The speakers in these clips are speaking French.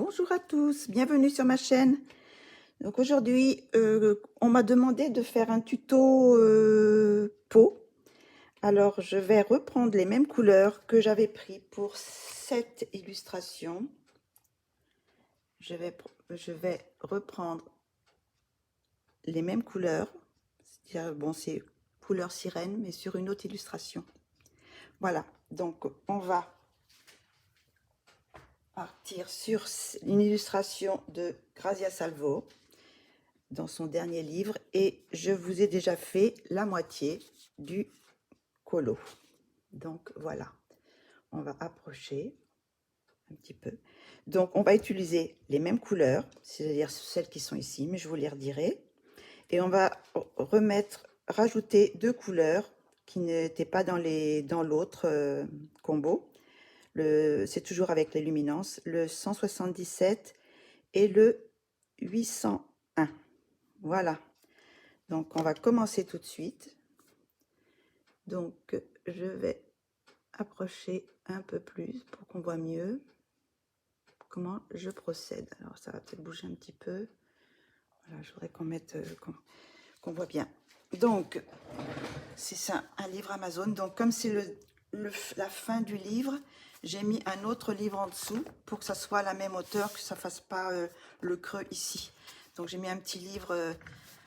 Bonjour à tous, bienvenue sur ma chaîne. Donc aujourd'hui, on m'a demandé de faire un tuto peau. Alors je vais reprendre les mêmes couleurs que j'avais pris pour cette illustration. Je vais reprendre les mêmes couleurs. C'est-à-dire, bon, c'est couleur sirène, mais sur une autre illustration. Voilà, donc on va partir sur une illustration de Grazia Salvo dans son dernier livre, et je vous ai déjà fait la moitié du colo. Donc voilà, on va approcher un petit peu. Donc on va utiliser les mêmes couleurs, c'est-à-dire celles qui sont ici, mais je vous les redirai. Et on va rajouter deux couleurs qui n'étaient pas dans l'autre combo. C'est toujours avec les luminances, le 177 et le 801. Voilà. Donc, on va commencer tout de suite. Donc, je vais approcher un peu plus pour qu'on voit mieux comment je procède. Alors, ça va peut-être bouger un petit peu. Voilà, je voudrais qu'on mette, qu'on voit bien. Donc, c'est ça, un livre Amazon. Donc, comme c'est la fin du livre, j'ai mis un autre livre en dessous pour que ça soit la même hauteur, que ça ne fasse pas le creux ici. Donc, j'ai mis un petit livre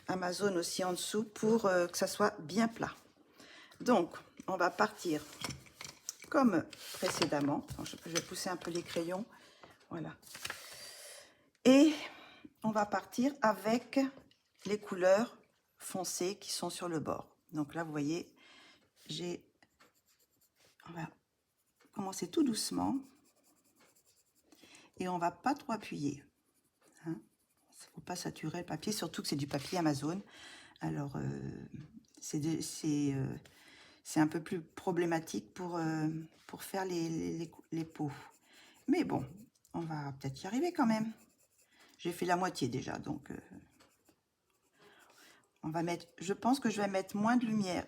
Amazon aussi en dessous pour que ça soit bien plat. Donc, on va partir comme précédemment. Je vais pousser un peu les crayons. Voilà. Et on va partir avec les couleurs foncées qui sont sur le bord. Donc là, vous voyez, on va commencer tout doucement. Et on va pas trop appuyer. Hein. Il ne faut pas saturer le papier, surtout que c'est du papier Amazon. Alors, c'est un peu plus problématique pour faire les peaux. Mais bon, on va peut-être y arriver quand même. J'ai fait la moitié déjà, donc on va mettre. Je pense que je vais mettre moins de lumière,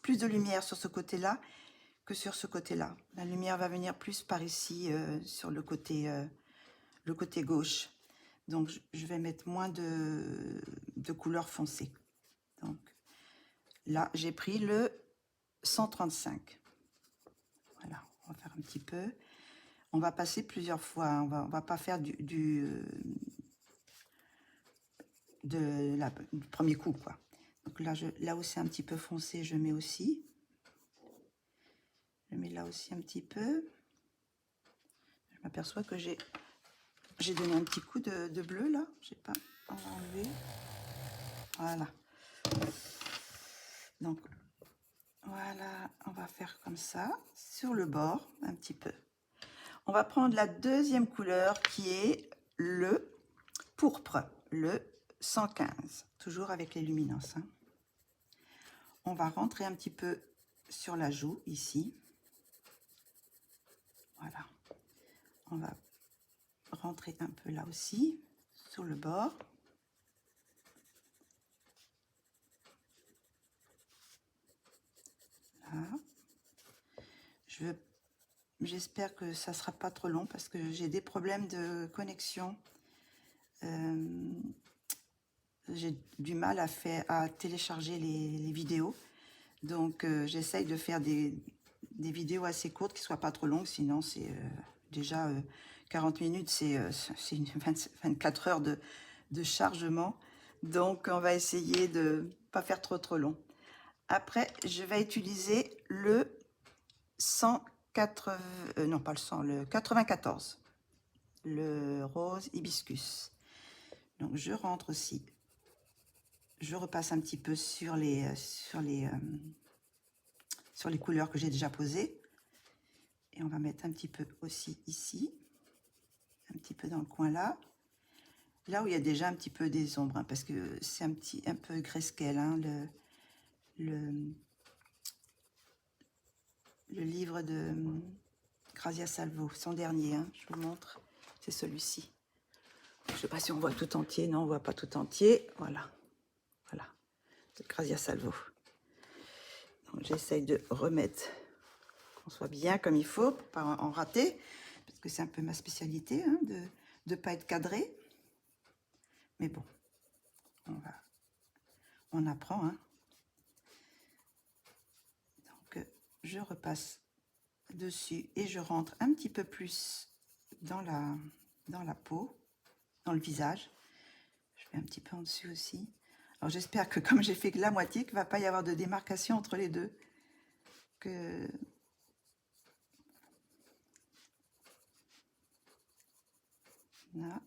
plus de lumière sur ce côté-là que sur ce côté-là. La lumière va venir plus par ici, sur le côté gauche. Donc je vais mettre moins de couleur foncée. Donc là, j'ai pris le 135. Voilà, on va faire un petit peu. On va passer plusieurs fois. On va pas faire du premier coup, quoi. Donc là où c'est un petit peu foncé, je mets aussi. Je mets là aussi un petit peu. Je m'aperçois que j'ai donné un petit coup de bleu là. Je sais pas. On va enlever. Voilà. Donc voilà, on va faire comme ça, sur le bord, un petit peu. On va prendre la deuxième couleur qui est le pourpre, le 115, toujours avec les luminances. Hein. On va rentrer un petit peu sur la joue, ici. Voilà. On va rentrer un peu là aussi, sur le bord. Là. J'espère que ça ne sera pas trop long parce que j'ai des problèmes de connexion. J'ai du mal à télécharger les vidéos. Donc, j'essaye de faire des vidéos assez courtes qui ne soient pas trop longues. Sinon, c'est déjà 40 minutes, c'est 24 heures de chargement. Donc, on va essayer de ne pas faire trop long. Après, je vais utiliser le 180, non pas le 100, le 94, le rose hibiscus. Donc je rentre aussi, je repasse un petit peu sur les couleurs que j'ai déjà posées, et on va mettre un petit peu aussi ici, un petit peu dans le coin là où il y a déjà un petit peu des ombres, hein, parce que c'est un peu grayscale, hein, le livre de Grazia Salvo, son dernier, hein, je vous montre, c'est celui-ci. Je ne sais pas si on voit tout entier. Non, on ne voit pas tout entier. Voilà. Voilà. C'est Grazia Salvo. Donc, j'essaye de remettre, qu'on soit bien comme il faut, pour pas en rater. parce que c'est un peu ma spécialité, hein, de ne pas être cadré. Mais bon, on apprend. Hein. Donc, je repasse dessus et je rentre un petit peu plus dans la peau, dans le visage. Je fais un petit peu en dessus aussi. Alors j'espère que comme j'ai fait que la moitié, qu'il ne va pas y avoir de démarcation entre les deux. Que... Là.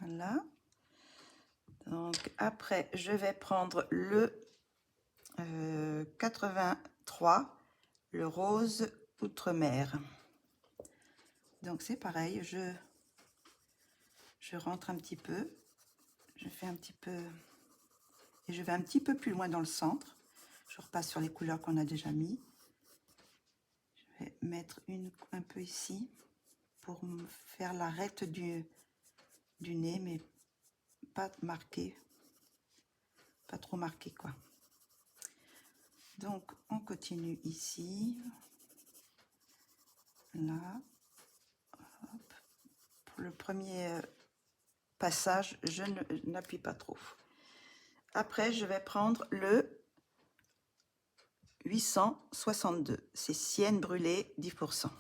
Voilà. Donc après, je vais prendre le 83, le rose outre-mer. Donc c'est pareil, je rentre un petit peu, je fais un petit peu, et je vais un petit peu plus loin dans le centre. Je repasse sur les couleurs qu'on a déjà mis. Je vais mettre un peu ici pour me faire l'arête du nez, mais pas marqué, pas trop marqué quoi. Donc on continue ici, là. Hop. Pour le premier passage, je n'appuie pas trop. Après, je vais prendre le 862, c'est Sienne brûlée 10%.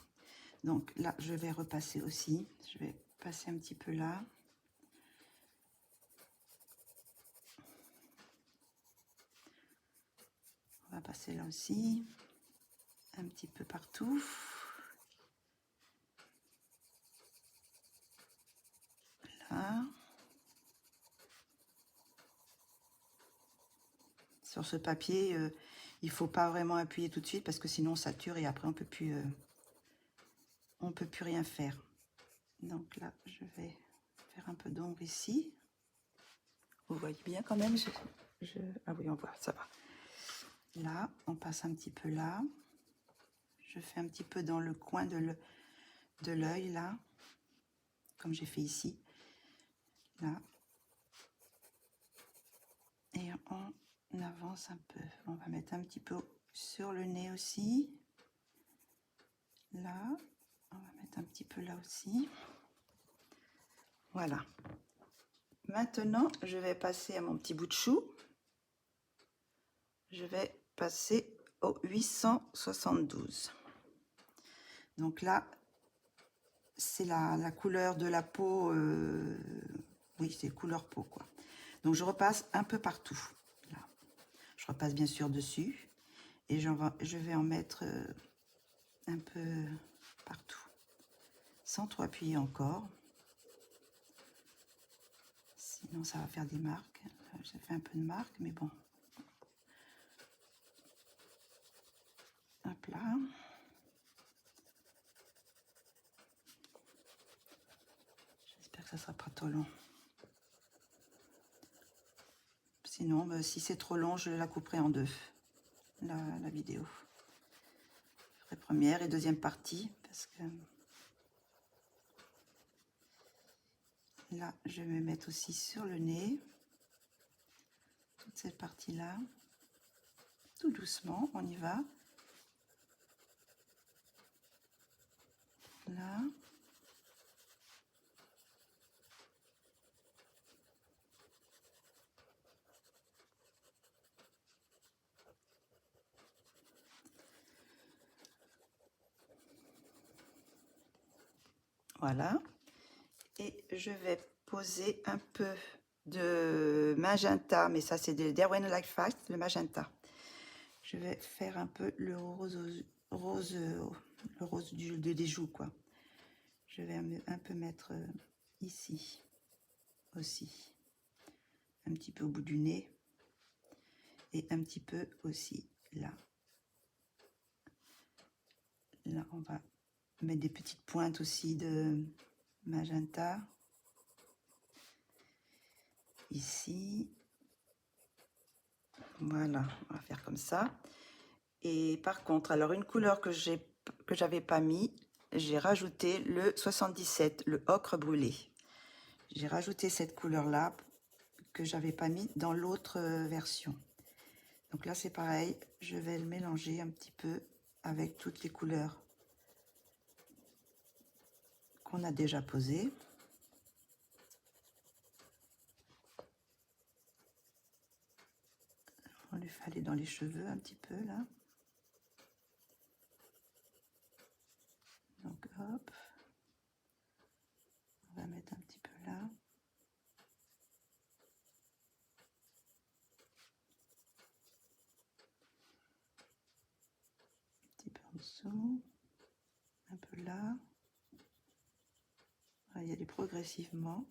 Donc là, je vais repasser aussi. Je vais passer un petit peu là. On va passer là aussi. Un petit peu partout. Là. Sur ce papier, il ne faut pas vraiment appuyer tout de suite parce que sinon ça sature et après on peut plus rien faire. Donc là, je vais faire un peu d'ombre ici. Vous voyez bien quand même, ah oui, on voit, ça va. Là, on passe un petit peu là. Je fais un petit peu dans le coin de l'œil, là, comme j'ai fait ici. Là. Et on avance un peu. On va mettre un petit peu sur le nez aussi. Là. On va mettre un petit peu là aussi. Voilà. Maintenant, je vais passer à mon petit bout de chou. Je vais passer au 872. Donc là, c'est la couleur de la peau. Oui, c'est couleur peau, quoi. Donc je repasse un peu partout. Là. Je repasse bien sûr dessus. Et je vais en mettre un peu partout. Sans trop appuyer encore. Sinon, ça va faire des marques. J'ai fait un peu de marques, mais bon. Hop là. J'espère que ça sera pas trop long. Sinon, si c'est trop long, je la couperai en deux, la vidéo. Je ferai première et deuxième partie, parce que là, je vais mettre aussi sur le nez, toute cette partie-là. Tout doucement, on y va. Là. Voilà. Et je vais poser un peu de magenta, mais ça c'est de Derwent Like Fast, le magenta. Je vais faire un peu le rose des joues, quoi. Je vais un peu mettre ici aussi, un petit peu au bout du nez et un petit peu aussi là. Là, on va mettre des petites pointes aussi de magenta. Ici. Voilà, on va faire comme ça. Et par contre, alors une couleur que j'avais pas mis, j'ai rajouté le 77, le ocre brûlé. J'ai rajouté cette couleur-là que j'avais pas mis dans l'autre version. Donc là, c'est pareil, je vais le mélanger un petit peu avec toutes les couleurs qu'on a déjà posées. On lui fait aller dans les cheveux un petit peu là. Donc hop, on va mettre un petit peu là. Un petit peu en dessous, un peu là. On va y aller progressivement.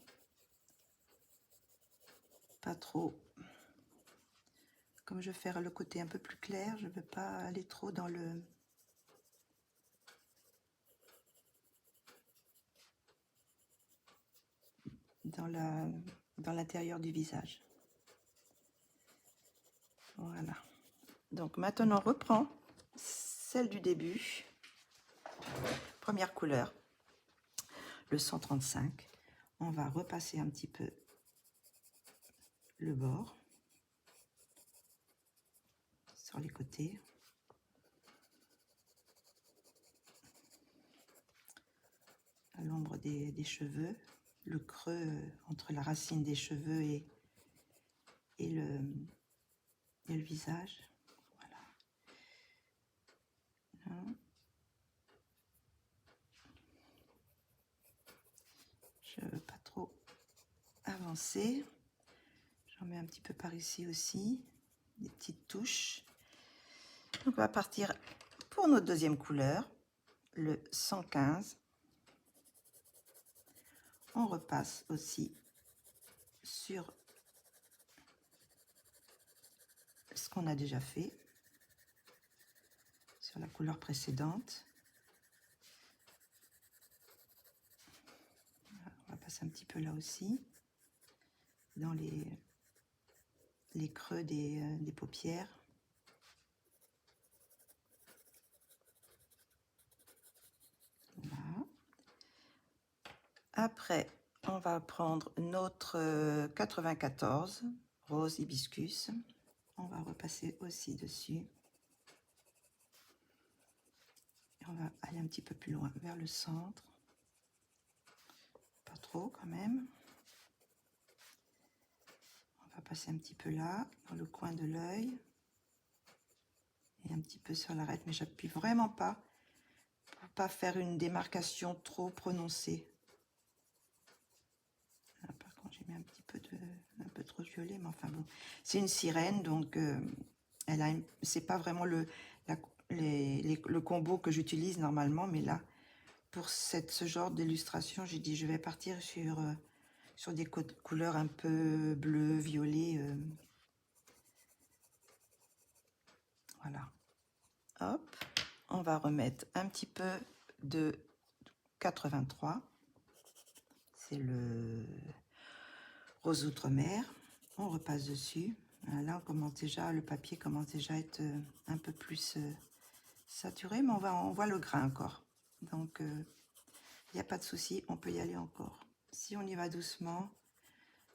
Pas trop. Comme je vais faire le côté un peu plus clair, je ne veux pas aller trop dans le... dans l'intérieur du visage. Voilà. Donc maintenant on reprend celle du début. Première couleur, le 135. On va repasser un petit peu le bord sur les côtés. À l'ombre des cheveux, le creux entre la racine des cheveux et le visage. Voilà. Je ne veux pas trop avancer. J'en mets un petit peu par ici aussi, des petites touches. Donc on va partir pour notre deuxième couleur, le 115. On repasse aussi sur ce qu'on a déjà fait, sur la couleur précédente. On va passer un petit peu là aussi, dans les creux des paupières. Voilà. Après, on va prendre notre 94, rose hibiscus. On va repasser aussi dessus. Et on va aller un petit peu plus loin, vers le centre. Pas trop quand même. On va passer un petit peu là, dans le coin de l'œil. Et un petit peu sur l'arête, mais j'appuie vraiment pas pour pas faire une démarcation trop prononcée. Là, par contre, j'ai mis un petit peu un peu trop de violet, mais enfin bon, c'est une sirène, donc elle a c'est pas vraiment le combo que j'utilise normalement, mais là, pour ce genre d'illustration, j'ai dit je vais partir sur des couleurs un peu bleu, violet. Voilà. Hop, on va remettre un petit peu de 83. C'est le rose outre-mer. On repasse dessus. Là, on commence déjà, le papier commence déjà à être un peu plus saturé, mais on voit le grain encore. Donc, il n'y a pas de souci, on peut y aller encore. Si on y va doucement,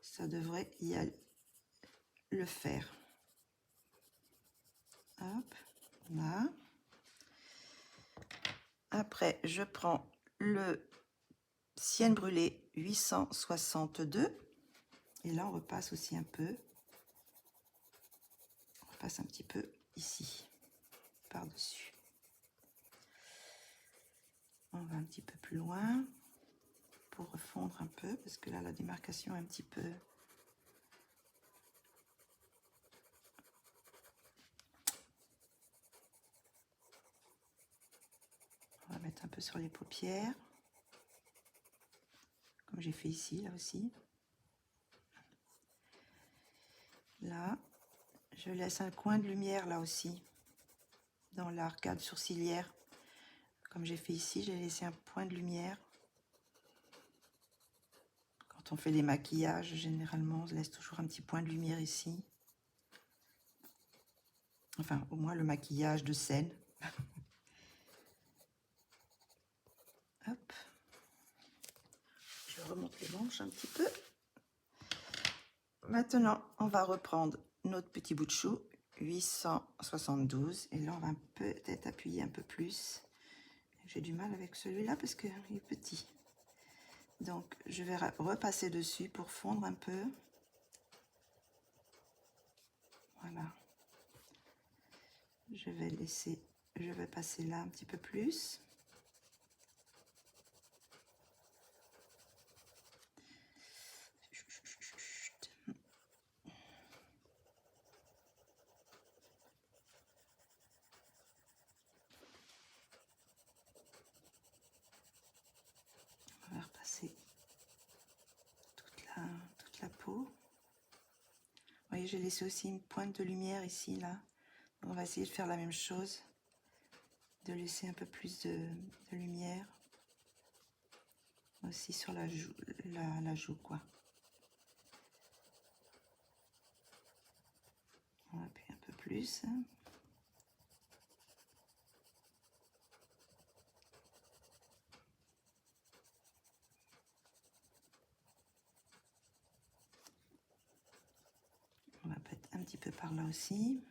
ça devrait y aller, le faire. Hop, là. Après, je prends le Sienne brûlée 862. Et là, on repasse aussi un peu. On repasse un petit peu ici, par-dessus. On va un petit peu plus loin pour refondre un peu, parce que là, la démarcation est un petit peu... On va mettre un peu sur les paupières, comme j'ai fait ici, là aussi. Là, je laisse un coin de lumière, là aussi, dans l'arcade sourcilière. Comme j'ai fait ici, j'ai laissé un point de lumière. Quand on fait les maquillages, généralement, on laisse toujours un petit point de lumière ici. Enfin, au moins le maquillage de scène. Hop. Je remonte les manches un petit peu. Maintenant, on va reprendre notre petit bout de chou 872. Et là, on va peut-être appuyer un peu plus. J'ai du mal avec celui-là parce qu'il est petit. Donc, je vais repasser dessus pour fondre un peu. Voilà. Je vais passer là un petit peu plus. On va repasser toute la peau. Vous voyez, j'ai laissé aussi une pointe de lumière ici, là. On va essayer de faire la même chose, de laisser un peu plus de lumière aussi sur la joue, quoi. On va appuyer un peu plus. On va mettre un petit peu par là aussi.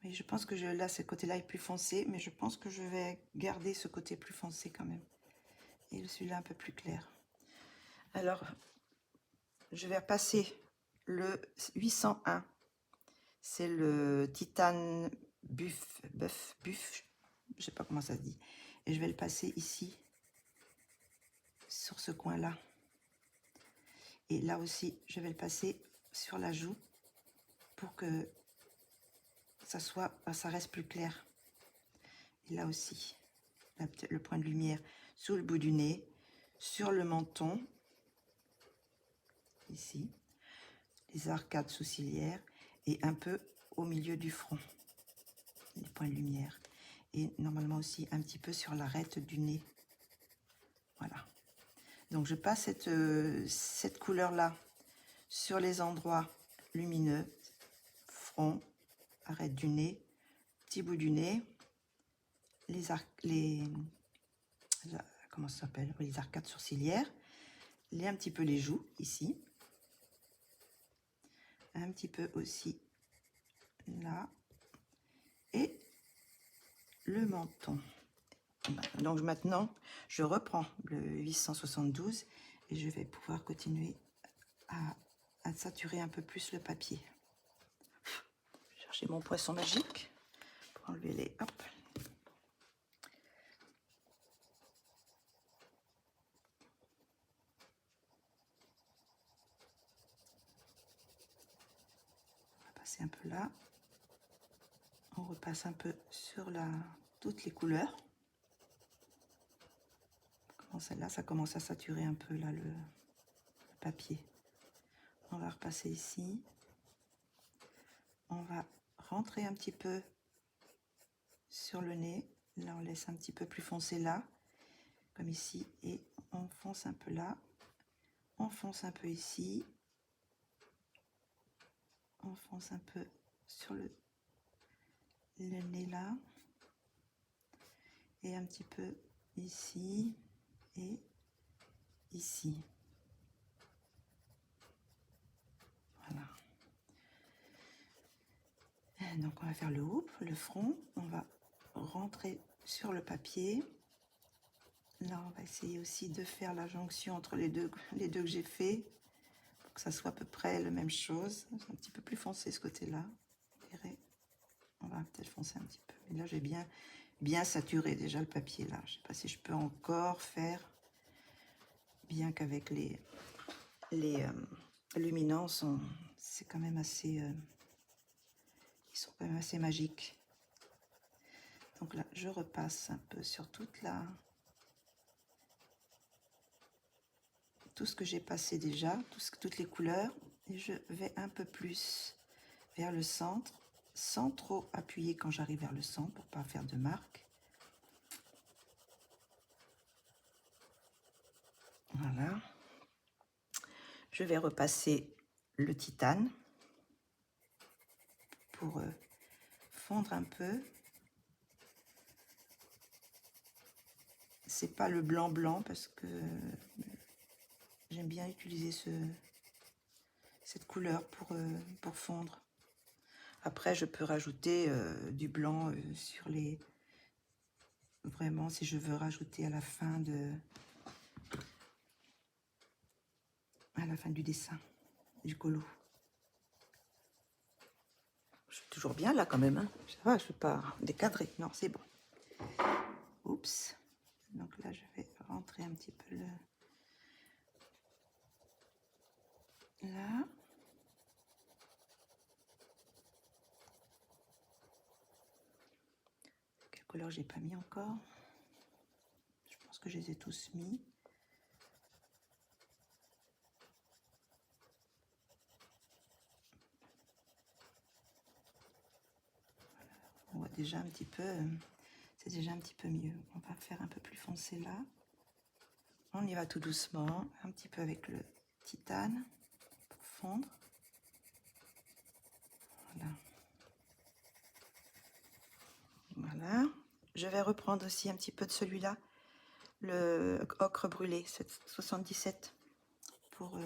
Oui, je pense que là, ce côté-là est plus foncé, mais je pense que je vais garder ce côté plus foncé quand même. Et celui-là un peu plus clair. Alors, je vais passer le 801. C'est le titane buff, je sais pas comment ça se dit. Et je vais le passer ici, sur ce coin-là. Et là aussi, je vais le passer sur la joue pour que ça reste plus clair. Et là aussi, le point de lumière sous le bout du nez, sur le menton, ici, les arcades sourcilières et un peu au milieu du front, les points de lumière. Et normalement aussi un petit peu sur l'arête du nez. Voilà. Donc je passe cette couleur-là sur les endroits lumineux, front, arête du nez, petit bout du nez, comment ça s'appelle, les arcades sourcilières, un petit peu les joues ici, un petit peu aussi là, et le menton. Donc maintenant, je reprends le 872 et je vais pouvoir continuer à saturer un peu plus le papier. Je vais chercher mon poisson magique pour enlever les... Hop. On va passer un peu là. On repasse un peu sur toutes les couleurs. Celle-là, ça commence à saturer un peu là le papier. On va repasser ici. On va rentrer un petit peu sur le nez. Là, on laisse un petit peu plus foncé là, comme ici, et on fonce un peu là. On fonce un peu ici. On fonce un peu sur le nez là. Et un petit peu ici et ici. Voilà. Donc on va faire le haut, le front. On va rentrer sur le papier. Là, on va essayer aussi de faire la jonction entre les deux que j'ai fait, pour que ça soit à peu près la même chose. C'est un petit peu plus foncé ce côté-là. On va peut-être foncer un petit peu. Mais là, j'ai bien saturé déjà le papier là. Je sais pas si je peux encore faire, bien qu'avec les luminances, c'est quand même assez, ils sont quand même assez magiques. Donc là, je repasse un peu sur tout ce que j'ai passé déjà, toutes les couleurs, et je vais un peu plus vers le centre, sans trop appuyer quand j'arrive vers le centre pour pas faire de marque. Voilà. Je vais repasser le titane pour fondre un peu. C'est pas le blanc parce que j'aime bien utiliser cette couleur pour fondre. Après, je peux rajouter du blanc sur les... Vraiment, si je veux rajouter à la fin du dessin, du colo. Je suis toujours bien là quand même. Hein. Ça va, je ne suis pas décadrée. Non, c'est bon. Oups. Donc là, je vais rentrer un petit peu le... Là. Quelle couleur j'ai pas mis encore? Je pense que je les ai tous mis. On voit déjà un petit peu, c'est déjà un petit peu mieux. On va faire un peu plus foncé là. On y va tout doucement, un petit peu avec le titane pour fondre. Voilà. Voilà. Je vais reprendre aussi un petit peu de celui-là, le ocre brûlé, 77, pour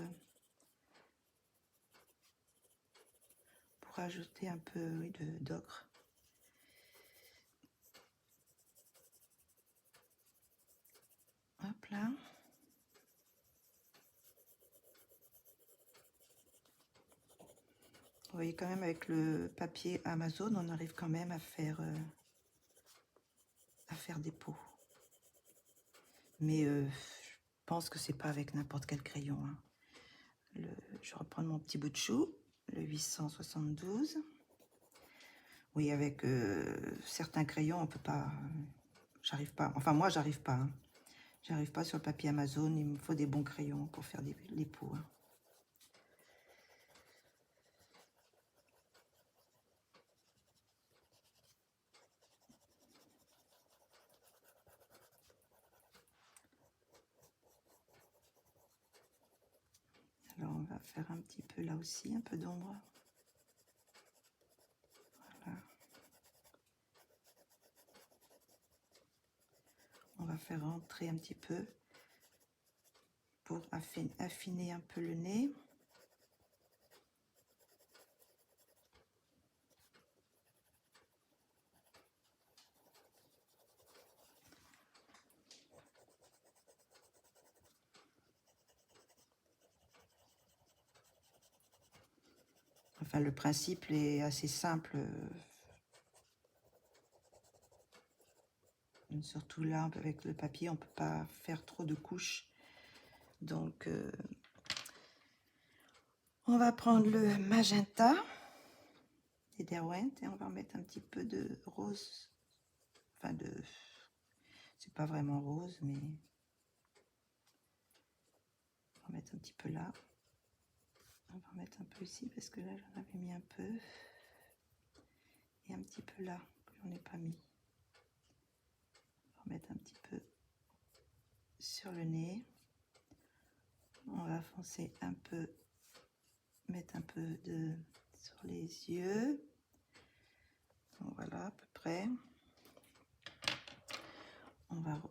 ajouter un peu oui, d'ocre. Hop là. Vous voyez quand même avec le papier Amazon, on arrive quand même à faire des pots. Mais je pense que c'est pas avec n'importe quel crayon. Hein. Je reprends mon petit bout de chou, le 872. Oui, avec certains crayons, on peut pas. J'arrive pas. Enfin, moi, j'arrive pas. Hein. J'arrive pas sur le papier Amazon. Il me faut des bons crayons pour faire les pots. Hein. Alors, on va faire un petit peu là aussi, un peu d'ombre. Voilà. On va faire rentrer un petit peu pour affiner un peu le nez. Enfin, le principe est assez simple. Surtout là, avec le papier, on ne peut pas faire trop de couches. Donc, on va prendre le magenta et Derwent et on va mettre un petit peu de rose. Enfin, c'est pas vraiment rose, mais on va mettre un petit peu là. On va mettre un peu ici parce que là, j'en avais mis un peu. Et un petit peu là, que j'en ai pas mis. On va mettre un petit peu sur le nez. On va foncer un peu, mettre un peu sur les yeux. Donc voilà, à peu près. On va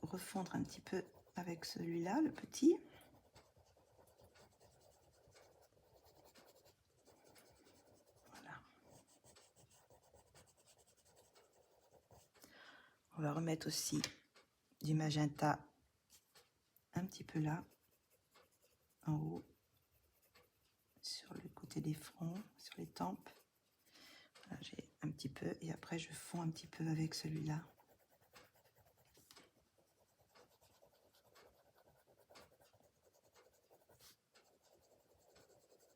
refondre un petit peu avec celui-là, le petit. Voilà. On va remettre aussi du magenta un petit peu là, en haut, sur le côté des fronts, sur les tempes. Voilà, j'ai un petit peu et après je fonds un petit peu avec celui-là.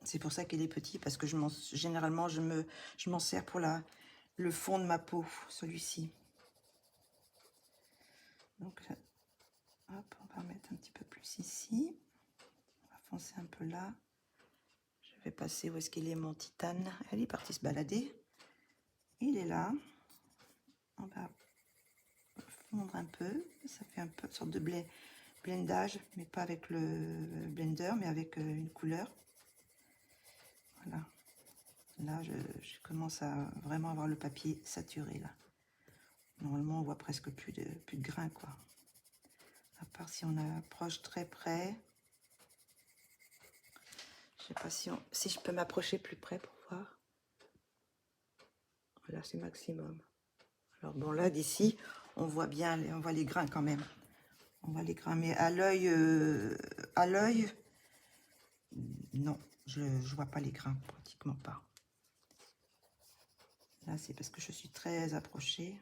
C'est pour ça qu'il est petit, parce que généralement je m'en sers pour le fond de ma peau, celui-ci. Donc hop, on va mettre un petit peu plus ici. On va foncer un peu là. Je vais passer où est-ce qu'il est mon titane. Elle est partie se balader. Il est là. On va fondre un peu. Ça fait un peu une sorte de blendage, mais pas avec le blender, mais avec une couleur. Voilà. Là, je commence à vraiment avoir le papier saturé là. Normalement, on voit presque plus de grains, quoi. À part si on approche très près. Je sais pas si je peux m'approcher plus près pour voir. Voilà, c'est maximum. Alors bon, là, d'ici, on voit bien, on voit les grains quand même. On voit les grains, mais à l'œil, non, je vois pas les grains, pratiquement pas. Là, c'est parce que je suis très approchée.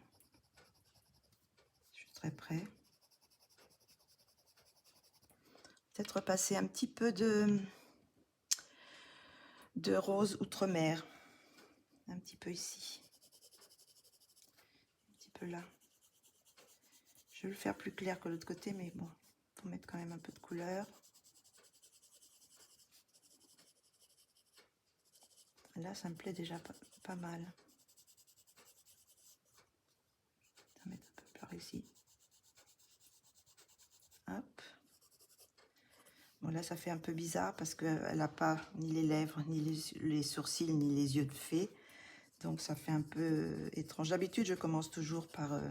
Je suis très près. Peut-être repasser un petit peu de rose outre-mer. Un petit peu ici. Un petit peu là. Je vais le faire plus clair que l'autre côté, mais bon, il faut mettre quand même un peu de couleur. Là, ça me plaît déjà pas mal. Je vais mettre un peu par ici. Hop. Bon, là, ça fait un peu bizarre parce qu'elle n'a pas ni les lèvres, ni les sourcils, ni les yeux de fée. Donc, ça fait un peu étrange. D'habitude, je commence toujours par,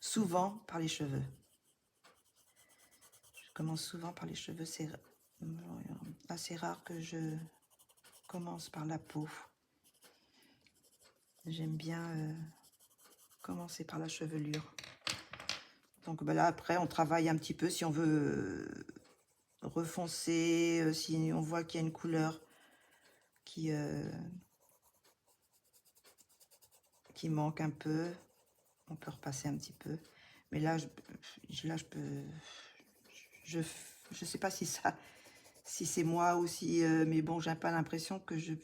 souvent, par les cheveux. Je commence souvent par les cheveux. C'est assez rare que je commence par la peau. J'aime bien commencer par la chevelure. Donc ben là, après, on travaille un petit peu si on veut refoncer, si on voit qu'il y a une couleur qui manque un peu, on peut repasser un petit peu. Mais là, je sais pas si c'est moi ou si, mais bon, j'ai pas l'impression que je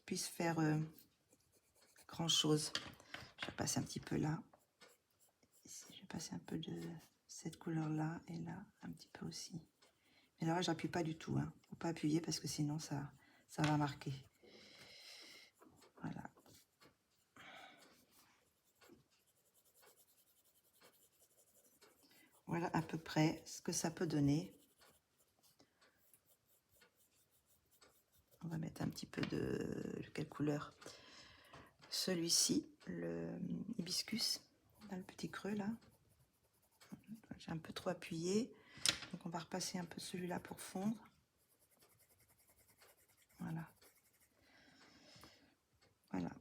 puisse faire grand chose. Je vais passer un petit peu là. Ici, je vais passer un peu de cette couleur là et là un petit peu aussi. Mais là, j'appuie pas du tout, hein. Faut pas appuyer parce que sinon ça va marquer. Voilà. Voilà à peu près ce que ça peut donner. On va mettre un petit peu de quelle couleur? Celui-ci, le hibiscus, dans le petit creux là. J'ai un peu trop appuyé, donc on va repasser un peu celui-là pour fondre. Voilà. Voilà.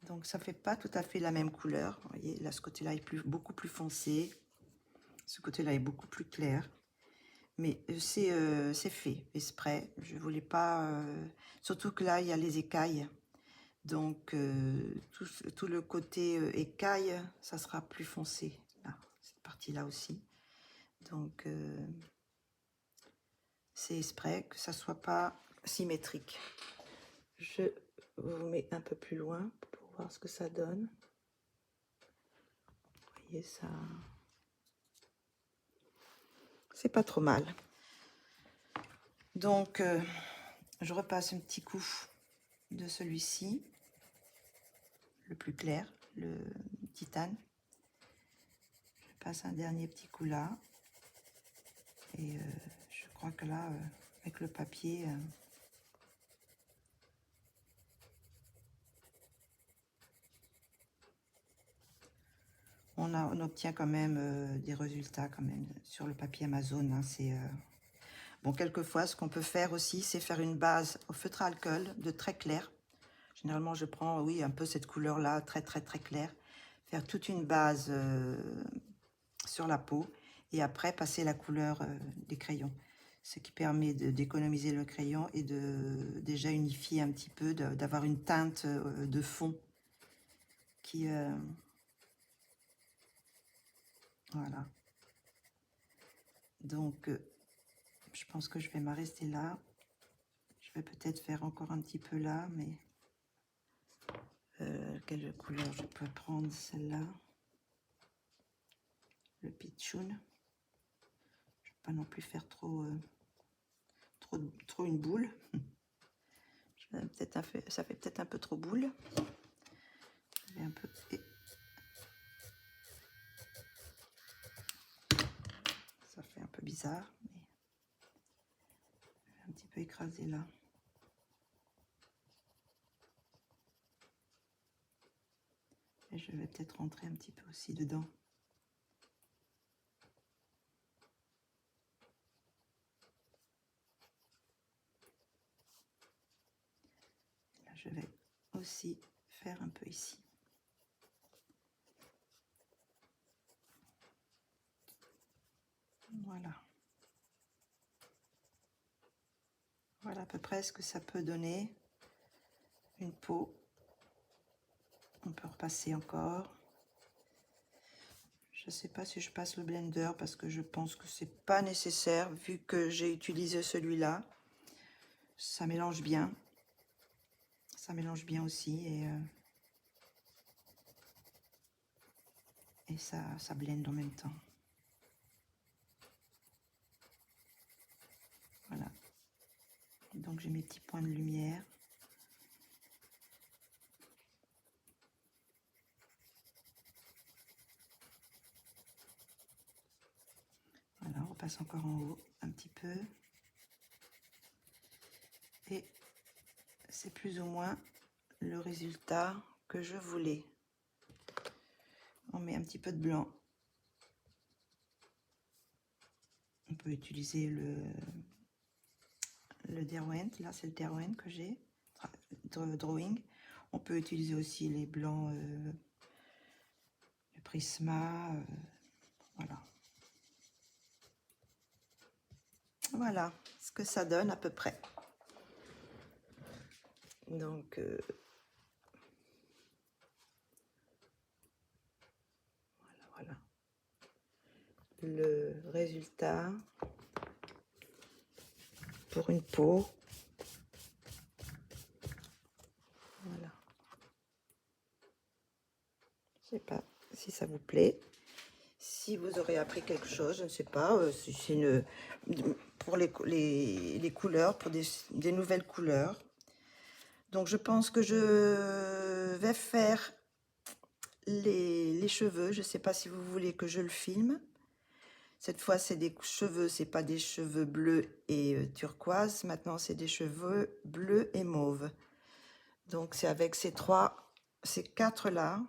Donc ça fait pas tout à fait la même couleur. Vous voyez, là ce côté-là est beaucoup plus foncé. Ce côté-là est beaucoup plus clair. Mais c'est fait exprès. Je voulais pas... surtout que là, il y a les écailles. Donc, tout le côté écaille, ça sera plus foncé. Là, cette partie-là aussi. Donc, c'est exprès que ça soit pas symétrique. Je vous mets un peu plus loin pour voir ce que ça donne. Vous voyez, ça... c'est pas trop mal. Donc, je repasse un petit coup de celui-ci, le plus clair, le titane. Je passe un dernier petit coup là. Et je crois que là, avec le papier... on obtient quand même des résultats quand même sur le papier Amazon. Hein, bon, quelquefois, ce qu'on peut faire aussi, c'est faire une base au feutre à alcool de très clair. Généralement, je prends, oui, un peu cette couleur-là, très, très, très claire. Faire toute une base sur la peau et après passer la couleur des crayons. Ce qui permet d'économiser le crayon et de déjà unifier un petit peu, d'avoir une teinte de fond qui... voilà. Donc, je pense que je vais m'arrêter là. Je vais peut-être faire encore un petit peu là, mais quelle couleur je peux prendre? Celle-là. Le pitchoun. Je ne vais pas non plus faire trop une boule. Ça fait peut-être un peu trop boule. Un peu... Ça fait un peu bizarre, mais un petit peu écrasé là. Et je vais peut-être rentrer un petit peu aussi dedans. Là, je vais aussi faire un peu ici. Voilà. Voilà à peu près ce que ça peut donner une peau. On peut repasser encore. Je ne sais pas si je passe le blender parce que je pense que c'est pas nécessaire vu que j'ai utilisé celui-là. Ça mélange bien. Ça mélange bien aussi et ça blende en même temps. Voilà. Donc j'ai mes petits points de lumière. Voilà, on repasse encore en haut un petit peu. Et c'est plus ou moins le résultat que je voulais. On met un petit peu de blanc. On peut utiliser le Derwent. Là, c'est le Derwent que j'ai. Drawing. On peut utiliser aussi les blancs, le Prisma. Voilà. Voilà ce que ça donne à peu près. Donc, voilà. Le résultat pour une peau. Voilà. Je sais pas si ça vous plaît. Si vous aurez appris quelque chose, je ne sais pas, si c'est pour les couleurs, pour des nouvelles couleurs. Donc je pense que je vais faire les cheveux. Je ne sais pas si vous voulez que je le filme. Cette fois, c'est des cheveux, c'est pas des cheveux bleus et turquoise. Maintenant, c'est des cheveux bleus et mauve. Donc c'est avec ces quatre là,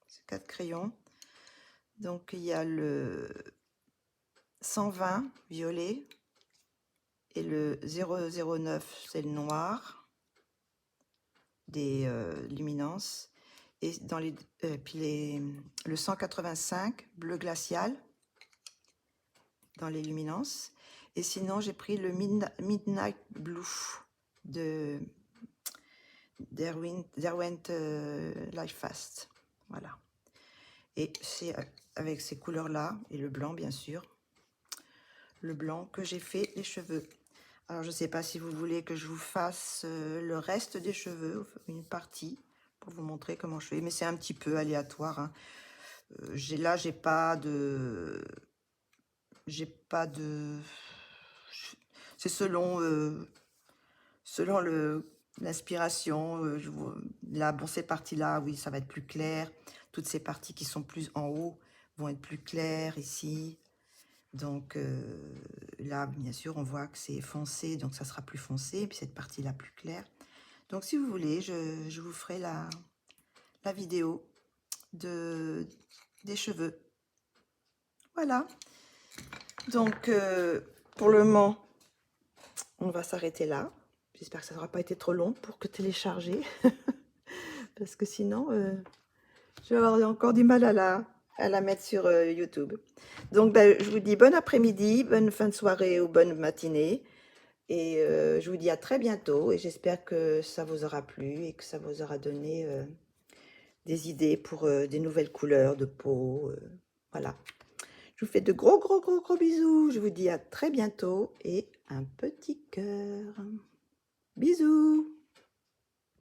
ces quatre crayons. Donc il y a le 120 violet et le 009 c'est le noir des luminances, et dans le 185 bleu glacial dans les luminances. Et sinon j'ai pris le Midnight Blue de Derwent Life Fast. Voilà. Et c'est avec ces couleurs là et le blanc bien sûr, le blanc que j'ai fait les cheveux. Alors je ne sais pas si vous voulez que je vous fasse le reste des cheveux, une partie, pour vous montrer comment je fais, mais c'est un petit peu aléatoire, hein. Là j'ai pas de c'est selon l'inspiration. Là, bon, ces parties-là, oui, ça va être plus clair. Toutes ces parties qui sont plus en haut vont être plus claires ici. Donc là, bien sûr, on voit que c'est foncé, donc ça sera plus foncé. Et puis cette partie-là, plus claire. Donc si vous voulez, je vous ferai la vidéo des cheveux. Voilà. Donc, pour le moment, on va s'arrêter là. J'espère que ça n'aura pas été trop long pour que télécharger. Parce que sinon, je vais avoir encore du mal à la mettre sur YouTube. Donc, ben, je vous dis bon après-midi, bonne fin de soirée ou bonne matinée. Et je vous dis à très bientôt. Et j'espère que ça vous aura plu et que ça vous aura donné des idées pour des nouvelles couleurs de peau. Voilà. Je vous fais de gros bisous. Je vous dis à très bientôt et un petit cœur. Bisous.